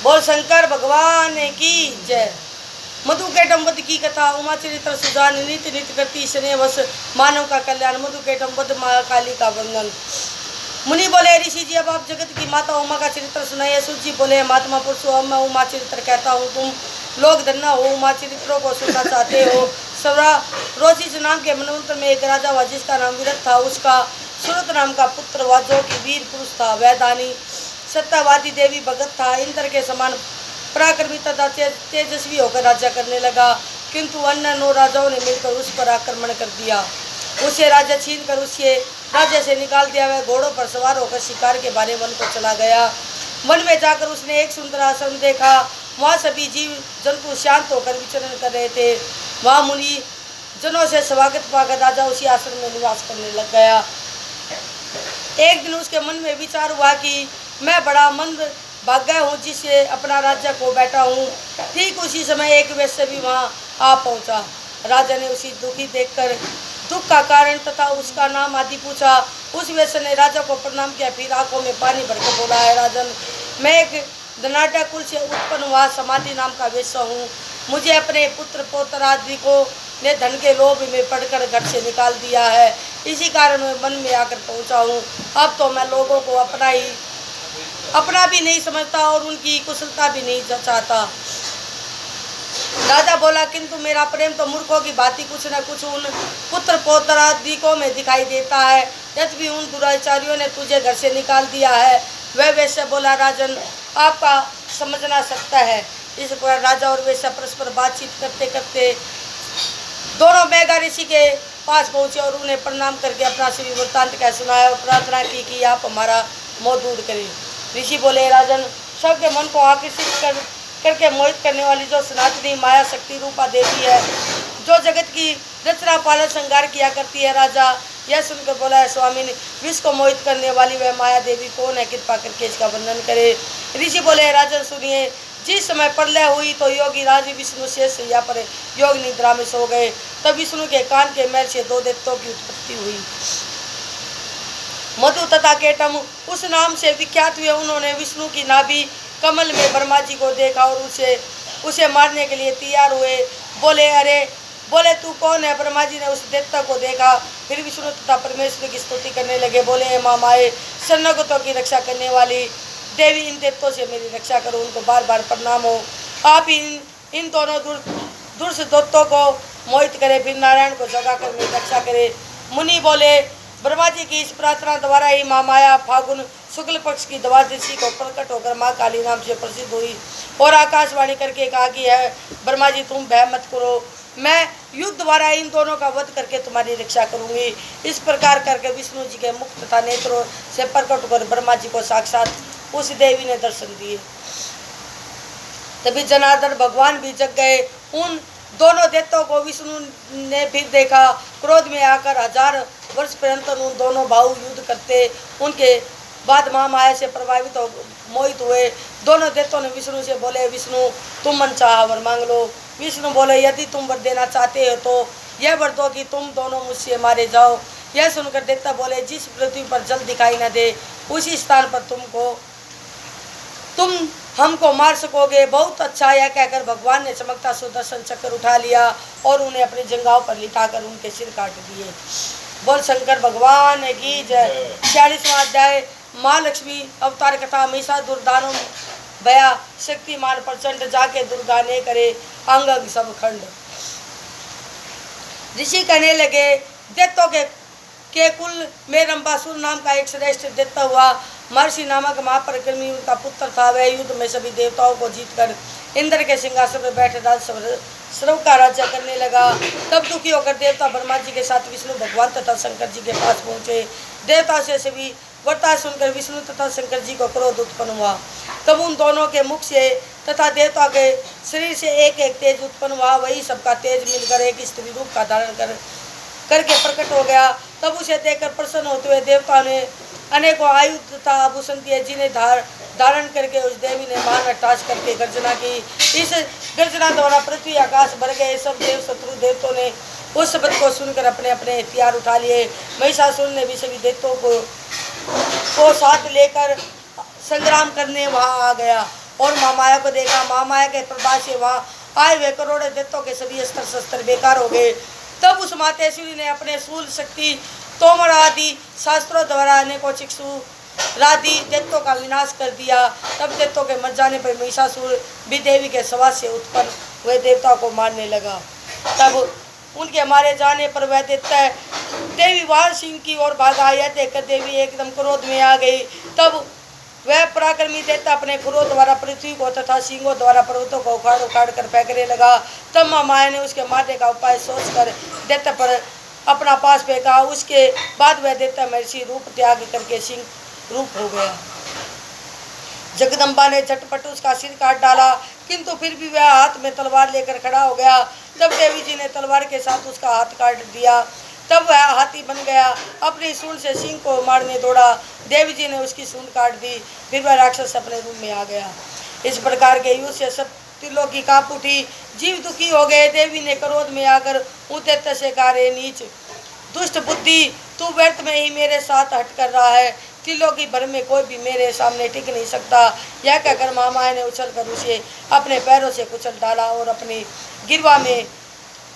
बोल शंकर भगवान की जय। मधु के वध की कथा। उमा चरित्र सुजान नित्य नित्य करती शनि वश मानव का कल्याण। मधु के वध माँ काली का वंदन। मुनि बोले ऋषि जी अब आप जगत की माता उमा का चरित्र सुनाइए। सूत जी बोले महात्मा पुरुषो अब मैं उमा चरित्र कहता हूँ, तुम लोग धन्ना हो उमा चरित्रों को सुनना चाहते हो। सवरा रोचिस नाम के मनवंतर में एक राजा हुआ जिसका नाम विरत था। उसका सुरत नाम का पुत्र हुआ जो कि वीर पुरुष था। वैदानी सत्तावादी देवी भगत था। इंद्र के समान पराक्रमी तथा तेजस्वी होकर राज्य करने लगा, किंतु अन्य 9 राजाओं ने मिलकर उस पर आक्रमण कर दिया। उसे राज्य छीन कर उसके राज्य से निकाल दिया। वह घोड़ों पर सवार होकर शिकार के बारे वन को चला गया। वन में जाकर उसने एक सुंदर आश्रम देखा। वहाँ सभी जीव जंतु शांत होकर विचरण कर रहे थे। वहाँ मुनि जनों से स्वागत पाकर राजा उसी आश्रम में निवास करने लग गया। एक दिन उसके मन में विचार हुआ कि मैं बड़ा मंद भाग्य हूँ जिससे अपना राज्य खो बैठा हूँ। ठीक उसी समय एक वैश्य भी वहाँ आ पहुँचा। राजा ने उसी दुखी देखकर दुख का कारण तथा उसका नाम आदि पूछा। उस वैश्य ने राजा को प्रणाम किया, फिर आंखों में पानी भरकर बोला, है राजन, मैं एक धनाढ़ कुल से उत्पन्न हुआ समाधि नाम का वैश्य हूँ। मुझे अपने पुत्र पौत्रादिकों ने धन के लोभ में पड़कर घर से निकाल दिया है। इसी कारण मैं वन में आकर पहुँचा हूँ। अब तो मैं लोगों को अपना भी नहीं समझता और उनकी कुशलता भी नहीं चाहता। राजा बोला, किंतु मेरा प्रेम तो मूर्खों की भांति कुछ न कुछ उन पुत्र पौत्रादिकों में दिखाई देता है। यद्यपि उन दुराचारियों ने तुझे घर से निकाल दिया है। वह वैश्य बोला, राजन, आपका समझना सकता है। इस पर राजा और वैश्य परस्पर बातचीत करते करते दोनों मेघा ऋषि के पास पहुँचे और उन्हें प्रणाम करके अपना सभी वृत्तांत कह सुनाया और प्रार्थना की कि आप हमारा मोह दूर करें। ऋषि बोले, राजन, सबके मन को आकर्षित करके मोहित करने वाली जो सनातनी माया शक्ति रूपा देवी है, जो जगत की रचना पालन संहार किया करती है। राजा यह सुनकर बोला, है स्वामी, विश्व को मोहित करने वाली वह माया देवी कौन है? कृपा करके इसका वर्णन करे। ऋषि बोले, राजन सुनिए, जिस समय प्रलय हुई तो योगी राज विष्णु शेष यहाँ पर योग निद्रा में सो गए। तब विष्णु के कान के मैल से 2 दैत्यों की उत्पत्ति हुई। मधु तथा केटम उस नाम से विख्यात हुए। उन्होंने विष्णु की नाभि कमल में ब्रह्मा जी को देखा और उसे मारने के लिए तैयार हुए। बोले तू कौन है? ब्रह्मा जी ने उस दैत्य को देखा। फिर विष्णु तथा परमेश्वर की स्तुति करने लगे। बोले, हे माँ माए, शरणागतों की रक्षा करने वाली देवी, इन दैत्यों से मेरी रक्षा करो, उनको बार बार प्रणाम हो। आप इन दोनों दुष्ट दैत्यों को मोहित करे, फिर नारायण को जगा कर मेरी रक्षा करे। मुनि बोले, ब्रह्मा जी की इस प्रार्थना द्वारा ही माँ माया फागुन शुक्ल पक्ष की द्वादशी को प्रकट होकर माँ काली नाम से प्रसिद्ध हुई और आकाशवाणी करके कहा कि है ब्रह्मा जी, तुम भय मत करो, मैं युद्ध द्वारा इन दोनों का वध करके तुम्हारी रक्षा करूंगी। इस प्रकार करके विष्णु जी के मुख तथा नेत्रों से प्रकट होकर ब्रह्मा जी को साक्षात उस देवी ने दर्शन दिए। तभी जनार्दन भगवान भी जग गए। उन दोनों दैत्यों को विष्णु ने फिर देखा। क्रोध में आकर 1000 वर्ष पर्यंत उन दोनों भाऊ युद्ध करते। उनके बाद माँ माया से प्रभावित हो मोहित हुए। दोनों दैत्यों ने विष्णु से बोले, विष्णु, तुम मन चाहा वर मांग लो। विष्णु बोले, यदि तुम वर देना चाहते हो तो यह वर दो कि तुम दोनों मुझसे मारे जाओ। यह सुनकर दैत्य बोले, जिस पृथ्वी पर जल दिखाई न दे उसी स्थान पर तुम हमको मार सकोगे। बहुत अच्छा। यह कहकर भगवान ने चमकता सुदर्शन चक्र उठा लिया और उन्हें अपने जंघाओं पर लिटाकर उनके सिर काट दिए। बोल शंकर भगवान की जय। 46वां अध्याय माँ लक्ष्मी अवतार कथा। महिषा दुर्दानु भया शक्तिमान प्रचंड, जाके दुर्गा ने करे अंग अंग सब खंड। ऋषि कहने लगे, दैत्यों के कुल में रंबासुर नाम का एक श्रेष्ठ दैत्य हुआ। महर्षि नामक महापराक्रमी उनका पुत्र था। वह युद्ध में सभी देवताओं को जीतकर इंद्र के सिंहासन पर बैठे सर्व का राज्य करने लगा। तब दुखी होकर देवता ब्रह्मा जी के साथ विष्णु भगवान तथा शंकर जी के पास पहुँचे। देवता से सभी वार्ता सुनकर विष्णु तथा शंकर जी को क्रोध उत्पन्न हुआ। तब उन दोनों के मुख से तथा देवता के शरीर से एक एक तेज उत्पन्न हुआ। वही सबका तेज मिलकर एक स्त्री रूप का धारण करके प्रकट हो गया। तब उसे देखकर प्रसन्न होते हुए देवता ने अनेकों आयु तथा आभूषण दिए, जिन्हें धारण करके उस देवी ने महान अट्टहास करके गर्जना की। इस गर्जना द्वारा पृथ्वी आकाश भर गए। सब देव शत्रु देवताओं ने उस शब्द को सुनकर अपने अपने हथियार उठा लिए। महिषासुर ने भी सभी देवताओं को साथ लेकर संग्राम करने वहां आ गया। और महामाया को देखा। महामाया के प्रभाव से वहाँ आए हुए करोड़ों दैत्यों के सभी अस्त्र शस्त्र बेकार हो गए। तब उस मातेश्वरी ने अपने शूल शक्ति तोमर आदि शास्त्रों द्वारा अनेकों चिक्षुरादि दैत्यों का विनाश कर दिया। तब दैत्यों के मर जाने पर महिषासुर भी देवी के सवास से उत्पन्न हुए देवताओं को मारने लगा। तब उनके मारे जाने पर वह दैत्य देवी वार सिंह की ओर भागा। यह देखकर देवी एकदम क्रोध में आ गई। तब वह पराक्रमी दैत्य अपने क्रोध द्वारा पृथ्वी को तथा सिंहों द्वारा पर्वतों को उखाड़ उखाड़ कर फेंकने लगा। तब माँ माया ने उसके मारने का उपाय सोचकर दैत्य पर अपना पास फेंका। उसके बाद वह दैत्य महर्षि रूप त्याग करके सिंह रूप हो गया। जगदम्बा ने झटपट उसका सिर काट डाला, किंतु फिर भी वह हाथ में तलवार लेकर खड़ा हो गया। तब देवी जी ने तलवार के साथ उसका हाथ काट दिया। तब वह हाथी बन गया, अपनी सूंड से सिंह को मारने दौड़ा। देवी जी ने उसकी सूंड काट दी। फिर वह राक्षस अपने रूप में आ गया। इस प्रकार के युद्ध से सब त्रिलोकी कांप उठी, जीव दुखी हो गए। देवी ने क्रोध में आकर दैत्य से कहा, रे नीच दुष्ट बुद्धि, तू व्यर्थ में ही मेरे साथ हट कर रहा है। त्रिलोकी भर में कोई भी मेरे सामने टिक नहीं सकता। यह कहकर महामाया ने उछलकर उसे अपने पैरों से कुचल डाला और अपनी गिरवा में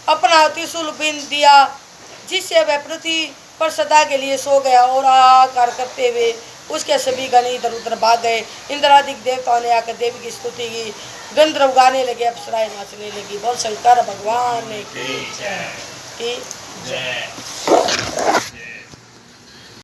अपना त्रिशूल बीन दिया, जिससे वह पृथ्वी पर सदा के लिए सो गया। और हाहाकार करते हुए उसके सभी गण इधर उधर भाग गए। इंद्रादिक देवताओं ने आकर देवी की स्तुति की, गंधर्व गाने लगे, अप्सराएं नाचने लगी। बोल शंकर भगवान की जय।